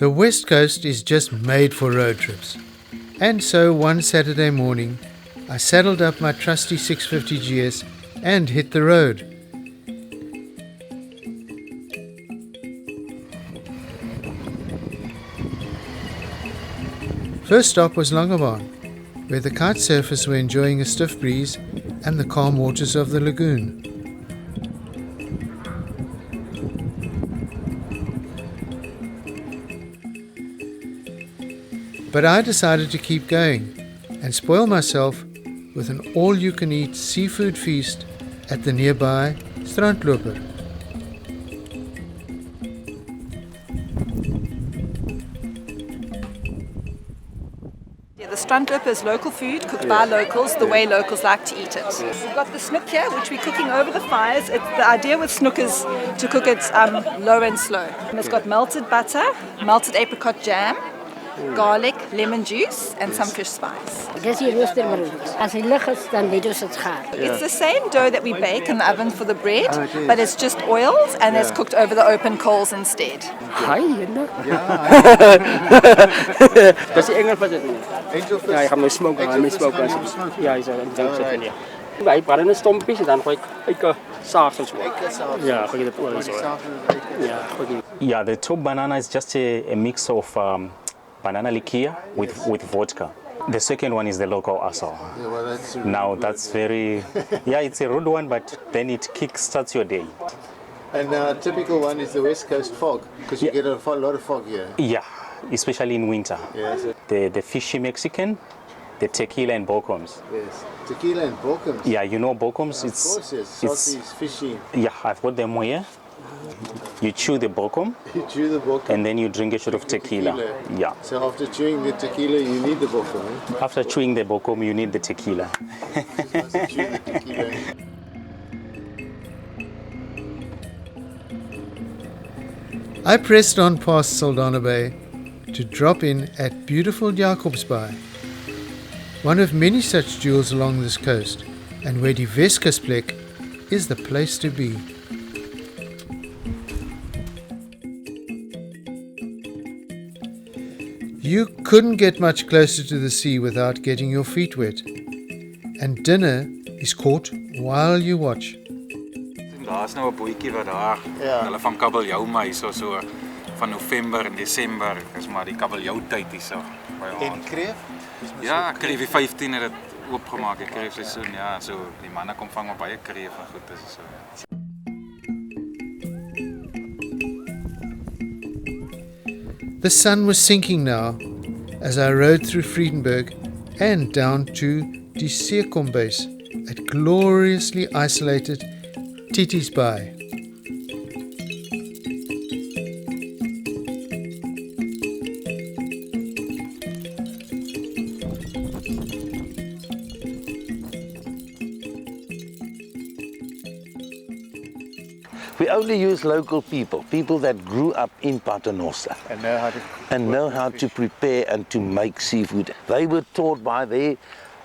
The West Coast is just made for road trips. And so one Saturday morning, I saddled up my trusty 650 GS and hit the road. First stop was Longabon, where the kite surfers were enjoying a stiff breeze and the calm waters of the lagoon. But I decided to keep going and spoil myself with an all-you-can-eat seafood feast at the nearby Strandloper. The Strandloper is local food cooked by locals the way locals like to eat it. We've got the snook here, which we're cooking over the fires. The idea with snook is to cook it low and slow. And it's got melted butter, melted apricot jam, garlic, lemon juice, and some fish spice. Dis die roosterbrood. As hy lig is, dan weet ons dit's gaar. It's the same dough that we bake in the oven for the bread, but it's just oiled and it's cooked over the open coals instead. Hi, Linda. Dis die engelvis dit nie. Ja, hy gaan my smoke, Ja, hy sal dan sit nie. Hy brand 'n stompie en dan gooi ek 'n saus en so. Ja, gooi dit oor so. Ja, gooi. Yeah, the top banana is just a mix of banana liqueur with vodka. The second one is the local asal. Yeah, well, that's Now that's very, yeah, it's a rude one, but then it kick-starts your day. And a typical one is the West Coast fog, because you get a lot of fog here. Yeah, especially in winter. Yes. The fishy Mexican, the tequila and bocoms. Yes. Tequila and bocoms. Yeah, you know bocoms. Of course, yes. Salty, fishy. Yeah, I've got them here. You chew the bocom. You chew the bocom. And then you drink a shot of tequila. Yeah. So after chewing the tequila, you need the bocom. Eh? After chewing the bocom, you need the tequila. Chew the tequila. I pressed on past Saldanha Bay to drop in at beautiful Jacobsbaai, one of many such jewels along this coast, and where die Weskusplek is the place to be. You couldn't get much closer to the sea without getting your feet wet, and dinner is caught while you watch. Daar's nou 'n bootjie wat daar, hulle van kabeljou maar hierso so van November en Desember, is maar die kabeljou tyd hierso by ons. En kreef? Ja, kreef die 15 het dit oopgemaak, die kreefseisoen, ja, so die manne kom vang op baie kreef en goed, dis so. The sun was sinking now as I rode through Friedenberg and down to die Seekom base at gloriously isolated Titisbaai. We only use local people that grew up in Paternoster and know how to prepare and to make seafood. They were taught by their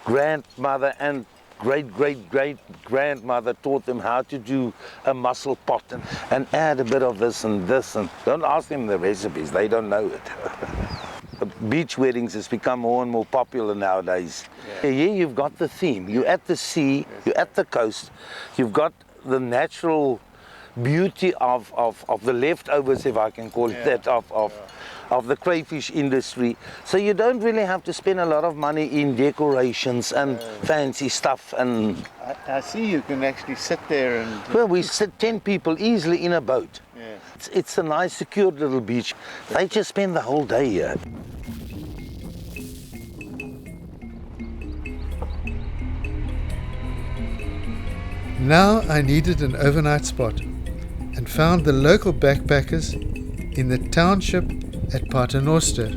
grandmother and great-great-great-grandmother taught them how to do a mussel pot and add a bit of this and this. And don't ask them the recipes, they don't know it. Beach weddings has become more and more popular nowadays. Yeah. Here you've got the theme. You're at the sea, you're at the coast, you've got the natural beauty of the leftovers, if I can call it that, of the crayfish industry. So you don't really have to spend a lot of money in decorations and fancy stuff. And I see you can actually sit there and... Well, we sit 10 people easily in a boat. Yeah. It's a nice, secure little beach. They just spend the whole day here. Now I needed an overnight spot and found the local backpackers in the township at Paternoster.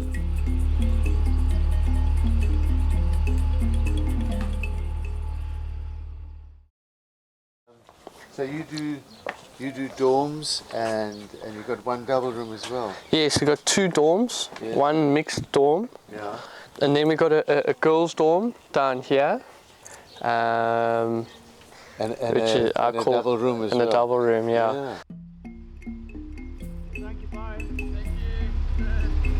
So you do dorms and you've got one double room as well? Yes, we've got 2 dorms, one mixed dorm, and then we got a girls' dorm down here. And a double room as well? And a double room, yeah. Thank you, bye. Thank you.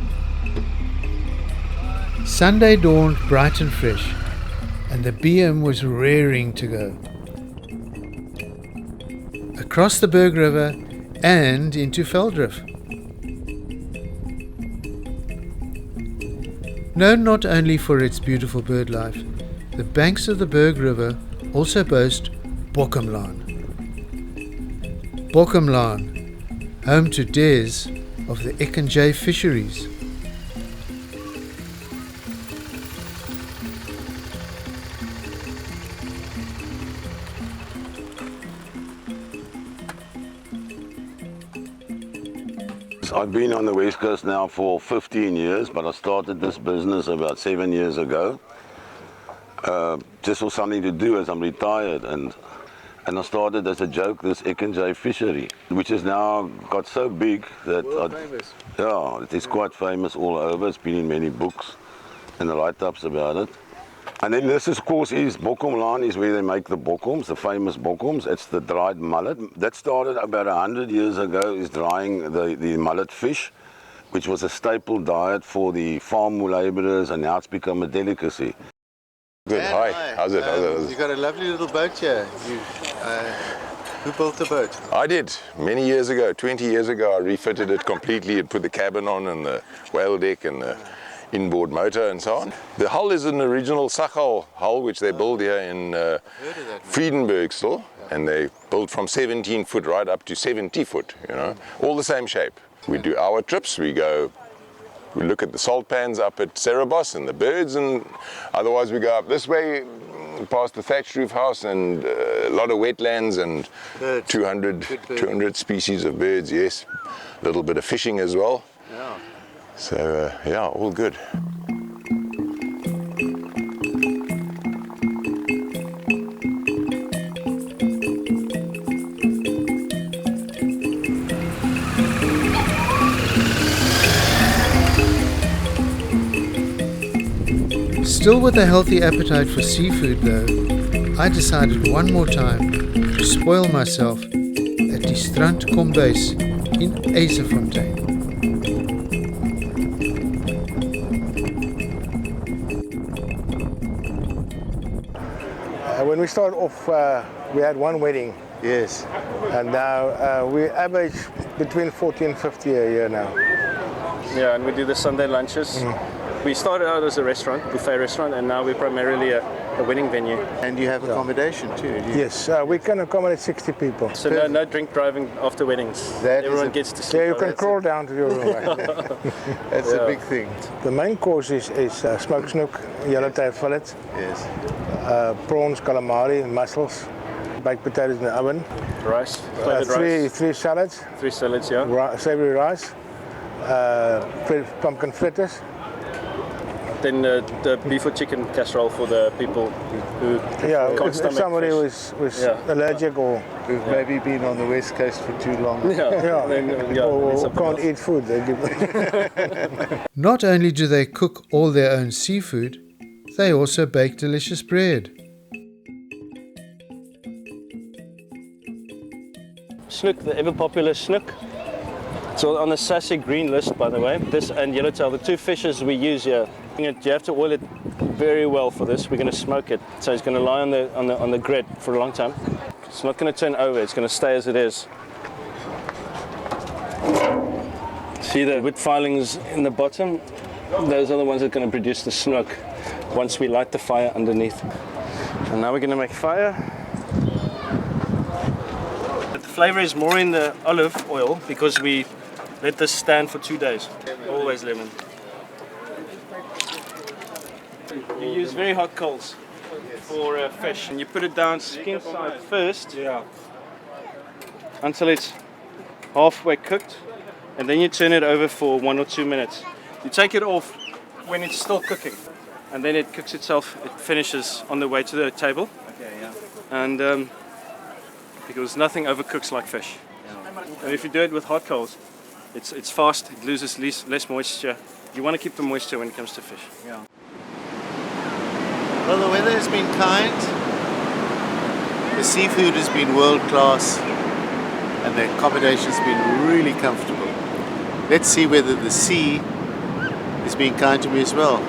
Sunday dawned bright and fresh, and the BM was raring to go. Across the Berg River and into Veldrift. Known not only for its beautiful bird life, the banks of the Berg River also boast Bokkomlaan. Bokkomlaan, home to days of the Eck and J fisheries. I've been on the West Coast now for 15 years, but I started this business about 7 years ago. Just for something to do as I'm retired, and I started as a joke this Eck and J fishery, which has now got so big that it is quite famous all over. It's been in many books and the write-ups about it. And then this, of course, is Bokkomlaan, is where they make the bokkoms, the famous bokkoms. It's the dried mullet. That started about 100 years ago, is drying the mullet fish, which was a staple diet for the farm labourers, and now it's become a delicacy. Good, hi. How's it? You've got a lovely little boat here. Who built the boat? I did. Many years ago, 20 years ago, I refitted it completely and put the cabin on and the whale deck and the inboard motor and so on. The hull is an original Sachal hull, which they build here in Friedenberg still, and they build from 17 foot right up to 70 foot, you know, all the same shape. We do our trips, we look at the salt pans up at Cerebos and the birds, and otherwise we go up this way past the thatched roof house and a lot of wetlands and 200 species of birds, yes. A little bit of fishing as well. Yeah. So, yeah, all good. Still with a healthy appetite for seafood though, I decided one more time to spoil myself at die Strand Kombuis in Eisefontein. When we started off, we had one wedding. Yes. And now we average between 40 and 50 a year now. Yeah, and we do the Sunday lunches. We started out as a restaurant, buffet restaurant, and now we're primarily a wedding venue. And you have accommodation too? Yes, we can accommodate 60 people. So no drink driving after weddings. Everyone gets to sleep. Yeah, you can crawl down to your room. That's a big thing. The main course is smoked snook, yellowtail fillet, Yes. prawns, calamari, mussels, baked potatoes in the oven, Rice, flavored rice. three salads, 3 salads, yeah. savory rice, pumpkin fritters. Then the beef or chicken casserole for the people who can't if stomach somebody fish. was allergic or Who've maybe been on the West Coast for too long. or can't eat food, they give. Not only do they cook all their own seafood, they also bake delicious bread. Snook, the ever popular snook. It's on the SASIC green list, by the way. This and yellowtail, the two fishes we use here. You have to oil it very well for this. We're going to smoke it, so it's going to lie on the grid for a long time. It's not going to turn over. It's going to stay as it is. See the wood filings in the bottom? Those are the ones that are going to produce the snook once we light the fire underneath. And now we're going to make fire. The flavor is more in the olive oil because we let this stand for 2 days. Always lemon. You use very hot coals for fish, and you put it down skin side first until it's halfway cooked, and then you turn it over for 1 or 2 minutes. You take it off when it's still cooking, and then it cooks itself. It finishes on the way to the table. Okay, yeah. And because nothing overcooks like fish. And if you do it with hot coals, it's fast. It loses less moisture. You want to keep the moisture when it comes to fish. Yeah. Well, the weather has been kind. The seafood has been world class, and the accommodation has been really comfortable. Let's see whether the sea is being kind to me as well.